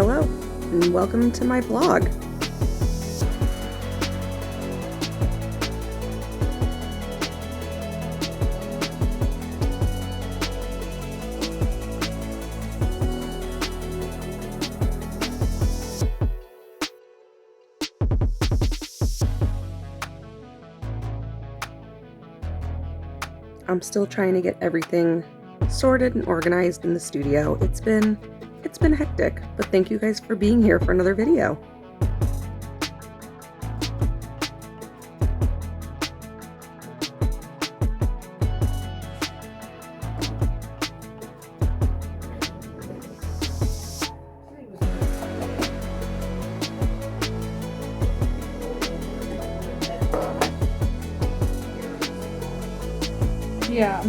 Hello, and welcome to my blog. I'm still trying to get everything sorted and organized in the studio. It's been hectic, but thank you guys for being here for another video. Yeah.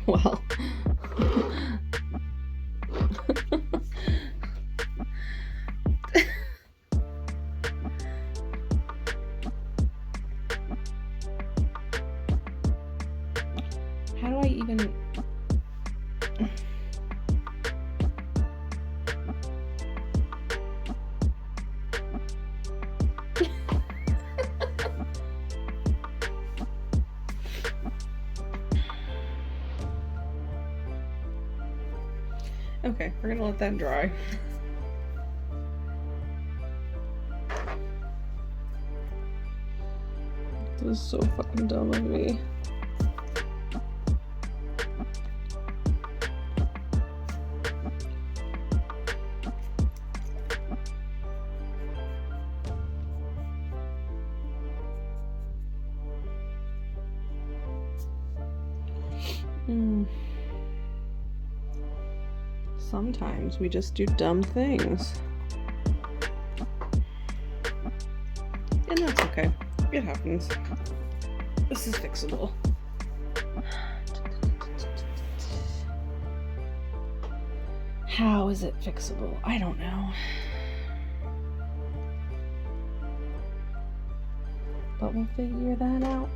Well, how do I even... Okay, we're gonna let that dry. This is so fucking dumb of me. Sometimes we just do dumb things. And that's okay. It happens. This is fixable. How is it fixable? I don't know. But we'll figure that out.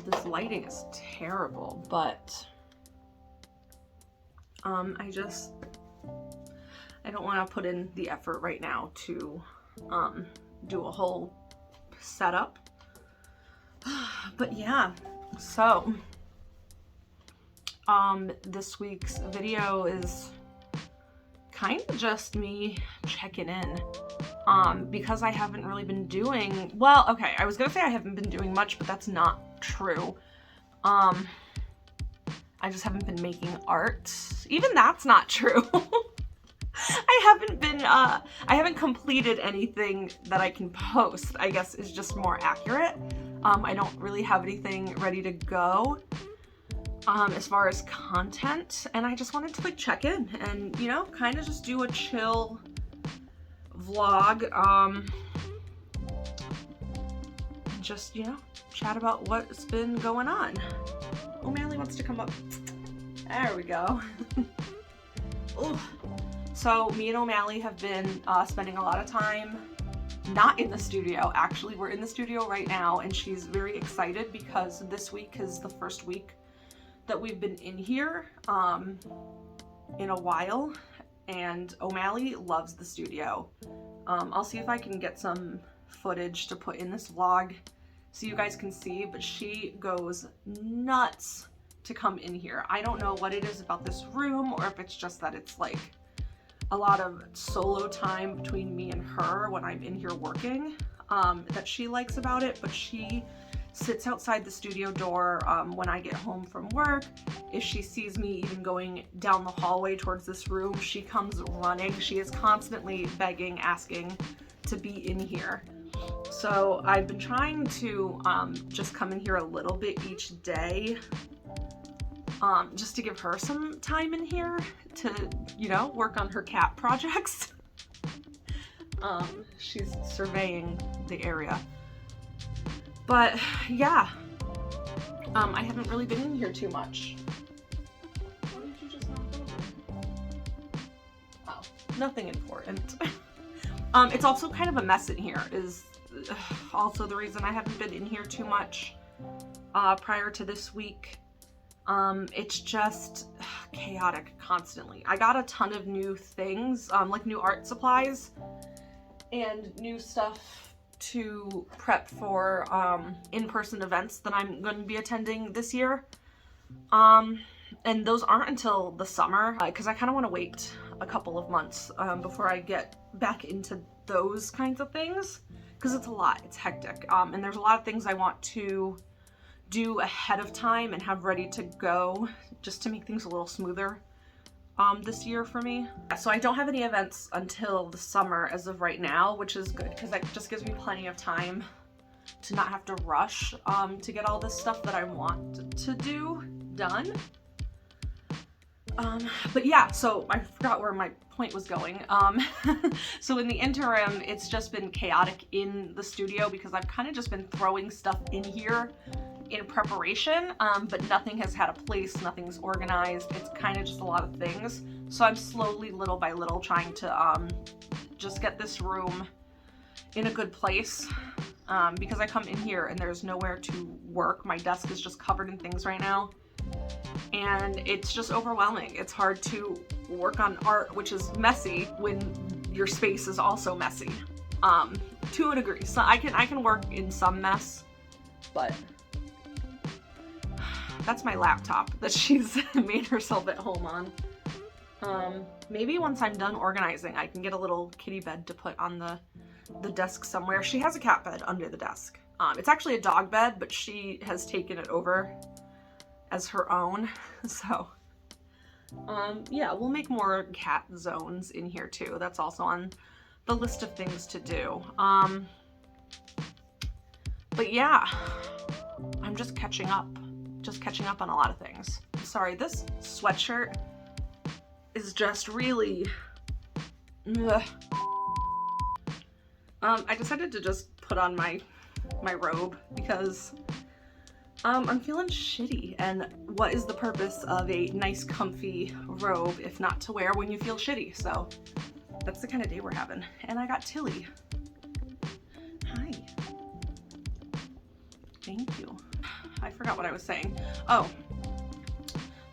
This lighting is terrible, but I don't want to put in the effort right now to do a whole setup. But yeah, so this week's video is kind of just me checking in, because I haven't really been doing, well, okay, I was gonna say I haven't been doing much, but that's not true. I just haven't been making art. Even that's not true. I haven't completed anything that I can post, I guess is just more accurate. I don't really have anything ready to go as far as content, and I just wanted to like check in and, you know, kind of just do a chill vlog, and just, you know, chat about what's been going on. O'Malley wants to come up. There we go. Ooh. So me and O'Malley have been spending a lot of time not in the studio. Actually, we're in the studio right now, and she's very excited because this week is the first week that we've been in here in a while, and O'Malley loves the studio. I'll see if I can get some footage to put in this vlog so you guys can see, but she goes nuts to come in here. I don't know what it is about this room, or if it's just that it's like a lot of solo time between me and her when I'm in here working, that she likes about it, but she sits outside the studio door when I get home from work. If she sees me even going down the hallway towards this room, she comes running. She is constantly begging, asking to be in here. So I've been trying to just come in here a little bit each day, just to give her some time in here to, you know, work on her cat projects. She's surveying the area. But yeah, I haven't really been in here too much. What did you just knock over? Oh, nothing important. It's also kind of a mess in here, is also the reason I haven't been in here too much prior to this week. It's just chaotic constantly. I got a ton of new things, like new art supplies and new stuff to prep for in-person events that I'm going to be attending this year. And those aren't until the summer, because I kind of want to wait a couple of months before I get back into those kinds of things, because it's a lot, it's hectic, and there's a lot of things I want to do ahead of time and have ready to go just to make things a little smoother this year for me. So I don't have any events until the summer as of right now, which is good because that just gives me plenty of time to not have to rush to get all this stuff that I want to do done. But yeah, so I forgot where my point was going. So in the interim, it's just been chaotic in the studio because I've kind of just been throwing stuff in here in preparation, but nothing has had a place, nothing's organized. It's kind of just a lot of things. So I'm slowly, little by little, trying to just get this room in a good place, because I come in here and there's nowhere to work. My desk is just covered in things right now, and it's just overwhelming. It's hard to work on art, which is messy, when your space is also messy, to a degree. So I can work in some mess, but that's my laptop that she's made herself at home on. Maybe once I'm done organizing, I can get a little kitty bed to put on the desk somewhere. She has a cat bed under the desk. It's actually a dog bed, but she has taken it over as her own. So, yeah, we'll make more cat zones in here too. That's also on the list of things to do. But yeah, I'm just catching up on a lot of things. Sorry, this sweatshirt is just really, ugh. I decided to just put on my robe because I'm feeling shitty, and what is the purpose of a nice comfy robe if not to wear when you feel shitty? So that's the kind of day we're having. And I got Tilly. Hi. Thank you. I forgot what I was saying. Oh,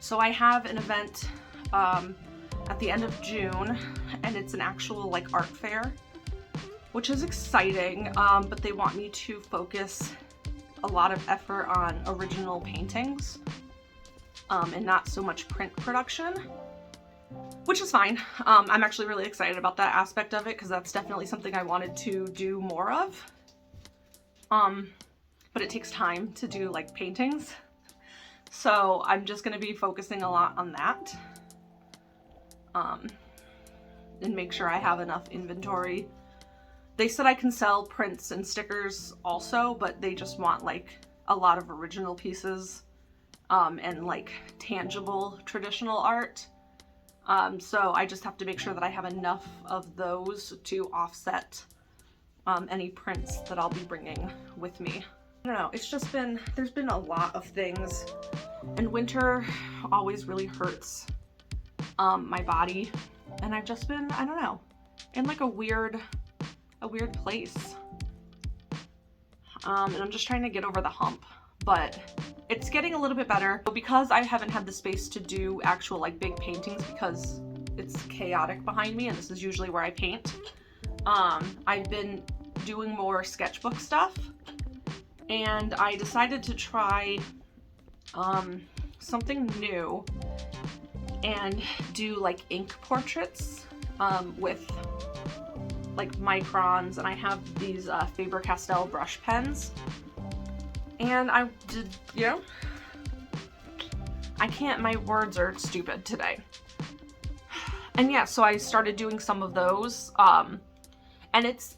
so I have an event at the end of June, and it's an actual like art fair, which is exciting, but they want me to focus a lot of effort on original paintings and not so much print production, which is fine. I'm actually really excited about that aspect of it because that's definitely something I wanted to do more of. But it takes time to do like paintings. So I'm just gonna be focusing a lot on that. And make sure I have enough inventory. They said I can sell prints and stickers also, but they just want like a lot of original pieces and like tangible traditional art. So I just have to make sure that I have enough of those to offset any prints that I'll be bringing with me. I don't know, it's just been, there's been a lot of things, and winter always really hurts my body, and I've just been, I don't know, in like a weird place. And I'm just trying to get over the hump, but it's getting a little bit better. But because I haven't had the space to do actual like big paintings because it's chaotic behind me, and this is usually where I paint, I've been doing more sketchbook stuff, and I decided to try something new and do like ink portraits with like microns, and I have these Faber-Castell brush pens, and I did, you know, I can't, my words are stupid today. And yeah, so I started doing some of those, and it's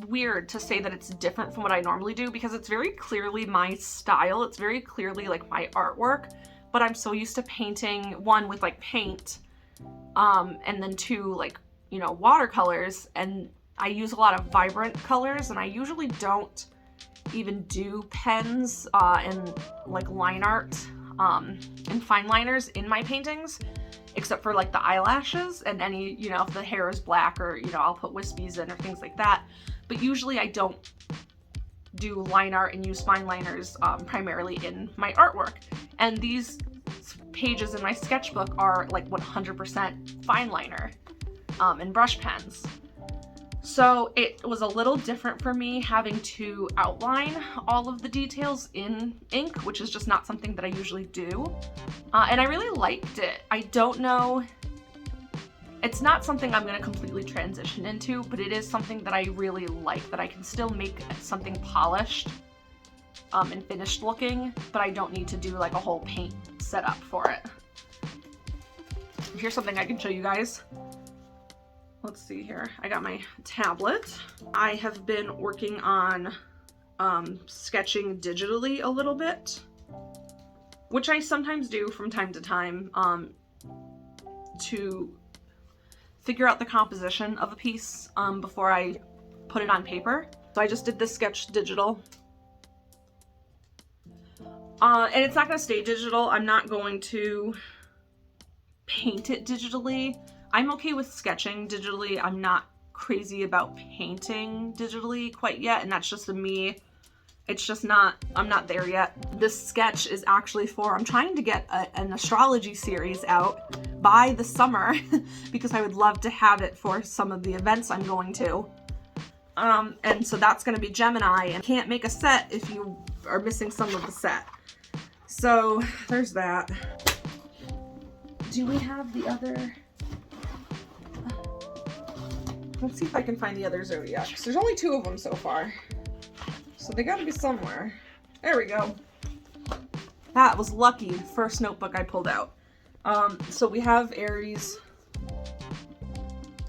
weird to say that it's different from what I normally do because it's very clearly my style, it's very clearly like my artwork, but I'm so used to painting, one, with like paint, and then two, like, you know, watercolors, and I use a lot of vibrant colors, and I usually don't even do pens and like line art and fine liners in my paintings, except for like the eyelashes and any, you know, if the hair is black, or, you know, I'll put wispies in or things like that. But usually I don't do line art and use fine liners primarily in my artwork. And these pages in my sketchbook are like 100% fine liner and brush pens. So it was a little different for me having to outline all of the details in ink, which is just not something that I usually do. And I really liked it. I don't know, it's not something I'm gonna completely transition into, but it is something that I really like, that I can still make something polished and finished looking, but I don't need to do like a whole paint setup for it. Here's something I can show you guys. Let's see here. I got my tablet. I have been working on sketching digitally a little bit, which I sometimes do from time to time to figure out the composition of a piece before I put it on paper. So I just did this sketch digital. And it's not gonna stay digital. I'm not going to paint it digitally. I'm okay with sketching digitally. I'm not crazy about painting digitally quite yet, and that's just a me. It's just not, I'm not there yet. This sketch is actually for, I'm trying to get an astrology series out by the summer because I would love to have it for some of the events I'm going to. And so that's gonna be Gemini, and can't make a set if you are missing some of the set. So there's that. Do we have the other? Let's see if I can find the other zodiacs. There's only 2 of them so far, so they gotta be somewhere. There we go. That was lucky. First notebook I pulled out. So we have Aries.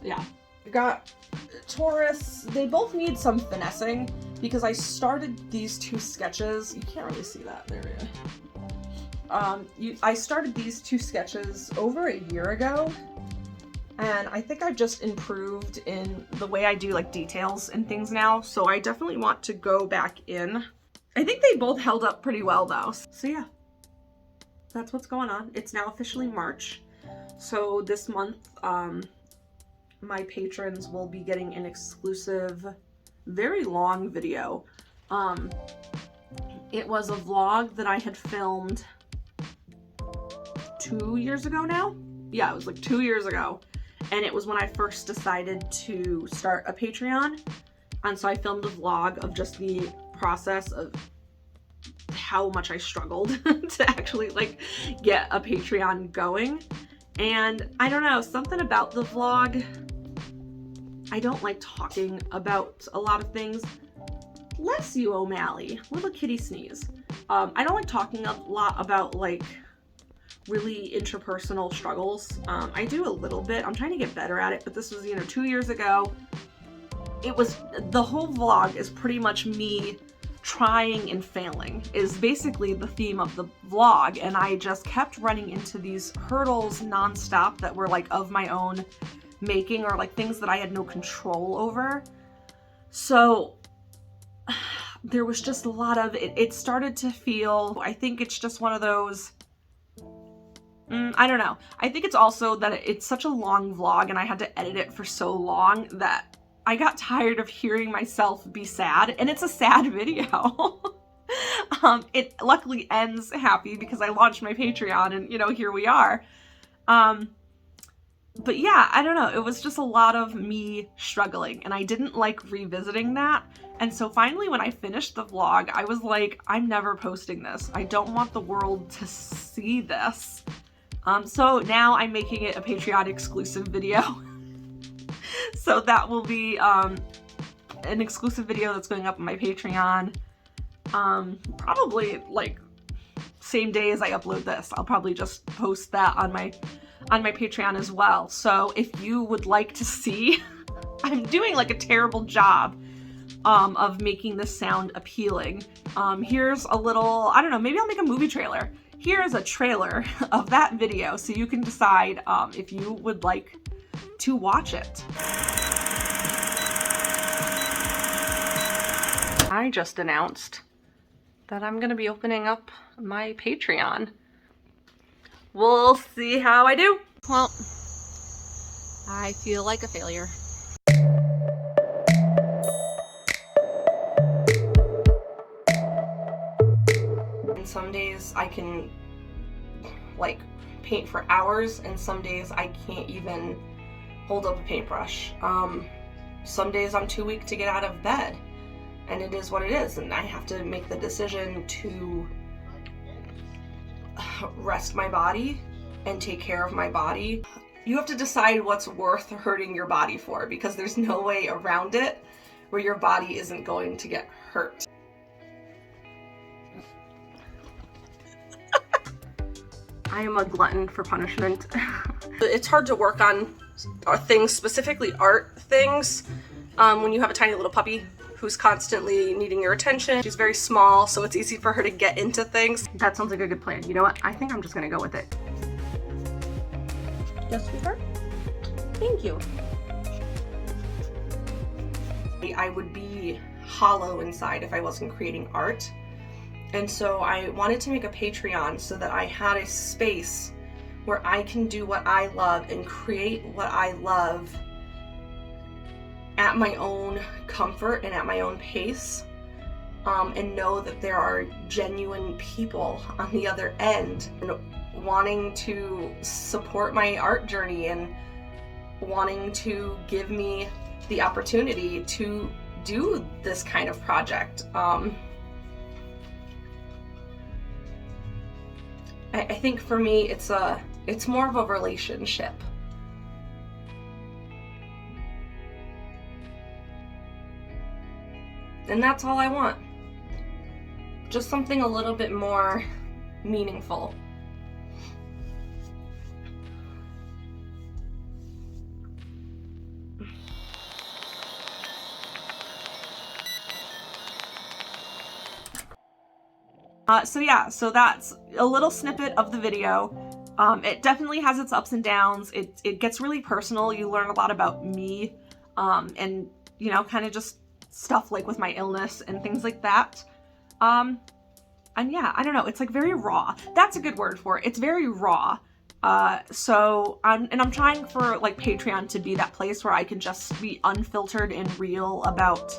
Yeah. We got Taurus. They both need some finessing because I started these 2 sketches. You can't really see that. There we go. I started these 2 sketches over a year ago, and I think I've just improved in the way I do like details and things now, so I definitely want to go back in. I think they both held up pretty well though. So yeah, that's what's going on. It's now officially March, so this month my patrons will be getting an exclusive, very long video It was a vlog that I had filmed 2 years ago now. Yeah, it was like 2 years ago. And it was when I first decided to start a Patreon. And so I filmed a vlog of just the process of how much I struggled to actually like get a Patreon going. And I don't know, something about the vlog, I don't like talking about a lot of things. Bless you, O'Malley. Little kitty sneeze. I don't like talking a lot about like really interpersonal struggles. I do a little bit. I'm trying to get better at it, but this was, 2 years ago. It was, the whole vlog is pretty much me trying and failing is basically the theme of the vlog, and I just kept running into these hurdles nonstop that were like of my own making, or like things that I had no control over. So there was just a lot of it started to feel, I think it's just one of those, I don't know. I think it's also that it's such a long vlog and I had to edit it for so long that I got tired of hearing myself be sad, and it's a sad video. It luckily ends happy because I launched my Patreon and, here we are. But yeah, I don't know. It was just a lot of me struggling, and I didn't like revisiting that. And so finally when I finished the vlog, I was like, I'm never posting this. I don't want the world to see this. So now I'm making it a Patreon exclusive video. So that will be an exclusive video that's going up on my Patreon. Probably like same day as I upload this. I'll probably just post that on my Patreon as well. So if you would like to see, I'm doing like a terrible job of making this sound appealing. Here's a little, I don't know, maybe I'll make a movie trailer. Here's a trailer of that video so you can decide if you would like to watch it. I just announced that I'm gonna be opening up my Patreon. We'll see how I do. Well, I feel like a failure. And some days I can like paint for hours, and some days I can't even hold up a paintbrush. Some days I'm too weak to get out of bed, and it is what it is, and I have to make the decision to rest my body and take care of my body. You have to decide what's worth hurting your body for, because there's no way around it where your body isn't going to get hurt. I am a glutton for punishment. It's hard to work on things, specifically art things, when you have a tiny little puppy who's constantly needing your attention. She's very small, so it's easy for her to get into things. That sounds like a good plan. You know what? I think I'm just gonna go with it. Yes, sweetheart? Thank you. I would be hollow inside if I wasn't creating art. And so I wanted to make a Patreon so that I had a space where I can do what I love and create what I love at my own comfort and at my own pace, and know that there are genuine people on the other end and wanting to support my art journey and wanting to give me the opportunity to do this kind of project. I think for me it's more of a relationship. And that's all I want. Just something a little bit more meaningful. So that's a little snippet of the video. It definitely has its ups and downs. It gets really personal. You learn a lot about me, and kind of just stuff like with my illness and things like that. And yeah, I don't know. It's like very raw. That's a good word for it. It's very raw. So I'm trying for like Patreon to be that place where I can just be unfiltered and real about,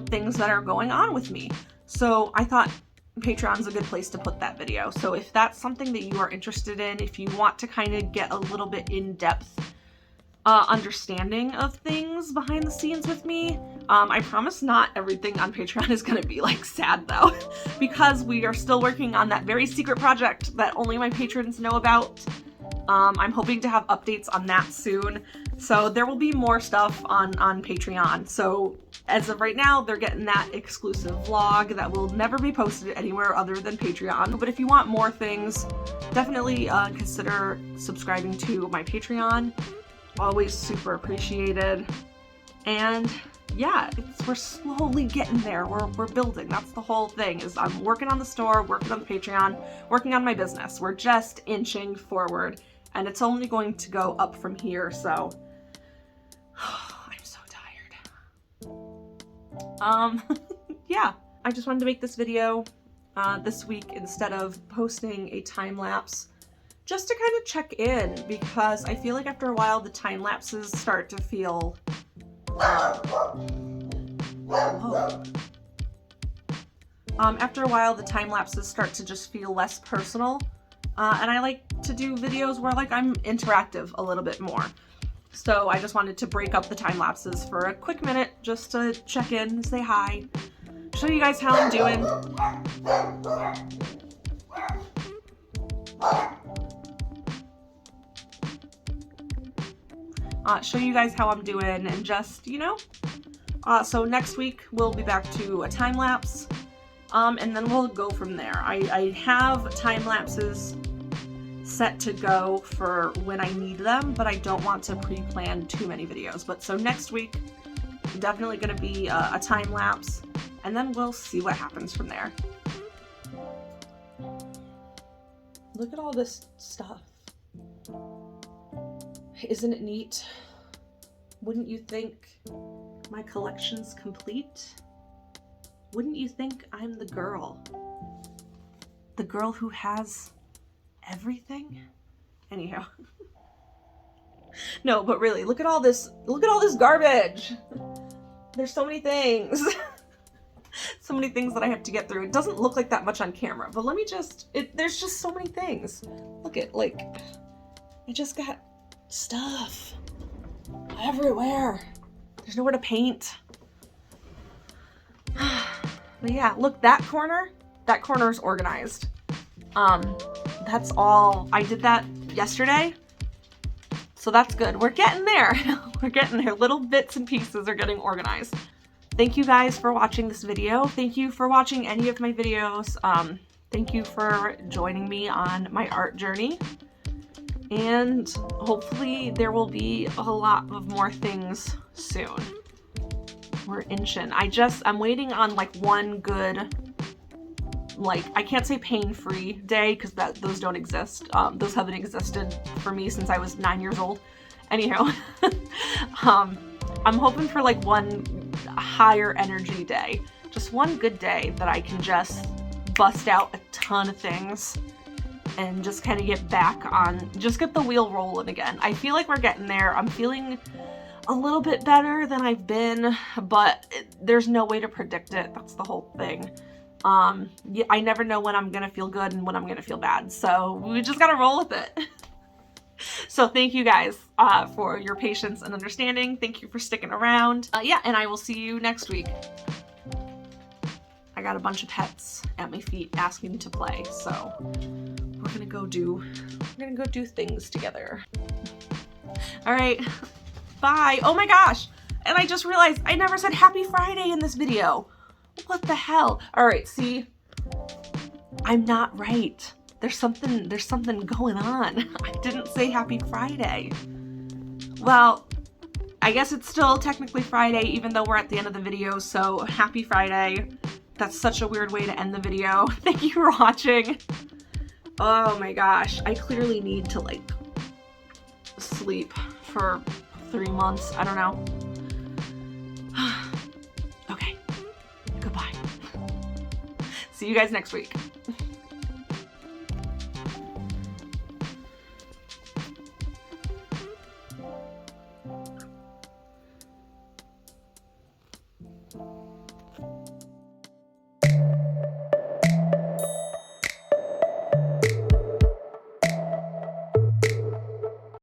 things that are going on with me. So I thought Patreon's a good place to put that video. So if that's something that you are interested in, if you want to kind of get a little bit in-depth understanding of things behind the scenes with me, I promise not everything on Patreon is going to be like sad though, because we are still working on that very secret project that only my patrons know about. I'm hoping to have updates on that soon. So there will be more stuff on Patreon. So as of right now, they're getting that exclusive vlog that will never be posted anywhere other than Patreon. But if you want more things, definitely consider subscribing to my Patreon. Always super appreciated. And yeah, we're slowly getting there. We're building. That's the whole thing, is I'm working on the store, working on the Patreon, working on my business. We're just inching forward, and it's only going to go up from here. So I'm so tired. Yeah, I just wanted to make this video this week instead of posting a time lapse, just to kind of check in, because I feel like after a while the time lapses start to feel after a while the time lapses start to just feel less personal, and I like to do videos where like I'm interactive a little bit more. So I just wanted to break up the time lapses for a quick minute just to check in, say hi, show you guys how I'm doing. Show you guys how I'm doing, and just, you know, so next week we'll be back to a time lapse, and then we'll go from there. I have time lapses set to go for when I need them, but I don't want to pre-plan too many videos. But so next week, definitely going to be a time lapse, and then we'll see what happens from there. Look at all this stuff. Isn't it neat? Wouldn't you think my collection's complete? Wouldn't you think I'm the girl? The girl who has everything? Anyhow. No, but really, look at all this garbage. There's so many things. So many things that I have to get through. It doesn't look like that much on camera, but let me just, there's just so many things. Look at, like, I just got stuff everywhere. There's nowhere to paint. But yeah, look, that corner is organized. That's all. I did that yesterday, so that's good. We're getting there. We're getting there. Little bits and pieces are getting organized. Thank you guys for watching this video. Thank you for watching any of my videos. Thank you for joining me on my art journey. And hopefully there will be a lot of more things soon. We're inching. I'm waiting on like one good, like, I can't say pain-free day because those don't exist. Those haven't existed for me since I was 9 years old. Anyhow, I'm hoping for like one higher energy day. Just one good day that I can just bust out a ton of things and just kind of get back on, just get the wheel rolling again. I feel like we're getting there. I'm feeling a little bit better than I've been, but there's no way to predict it. That's the whole thing. Yeah, I never know when I'm gonna feel good and when I'm gonna feel bad, so we just gotta roll with it. So thank you guys for your patience and understanding. Thank you for sticking around. Yeah, and I will see you next week. I got a bunch of pets at my feet asking to play, so we're gonna go do things together. All right, bye. Oh my gosh, and I just realized I never said Happy Friday in this video. What the hell? All right, see, I'm not right. There's something going on. I didn't say Happy Friday. Well, I guess it's still technically Friday, even though we're at the end of the video, so Happy Friday. That's such a weird way to end the video. Thank you for watching. Oh my gosh, I clearly need to like sleep for 3 months. I don't know. Okay, goodbye. See you guys next week.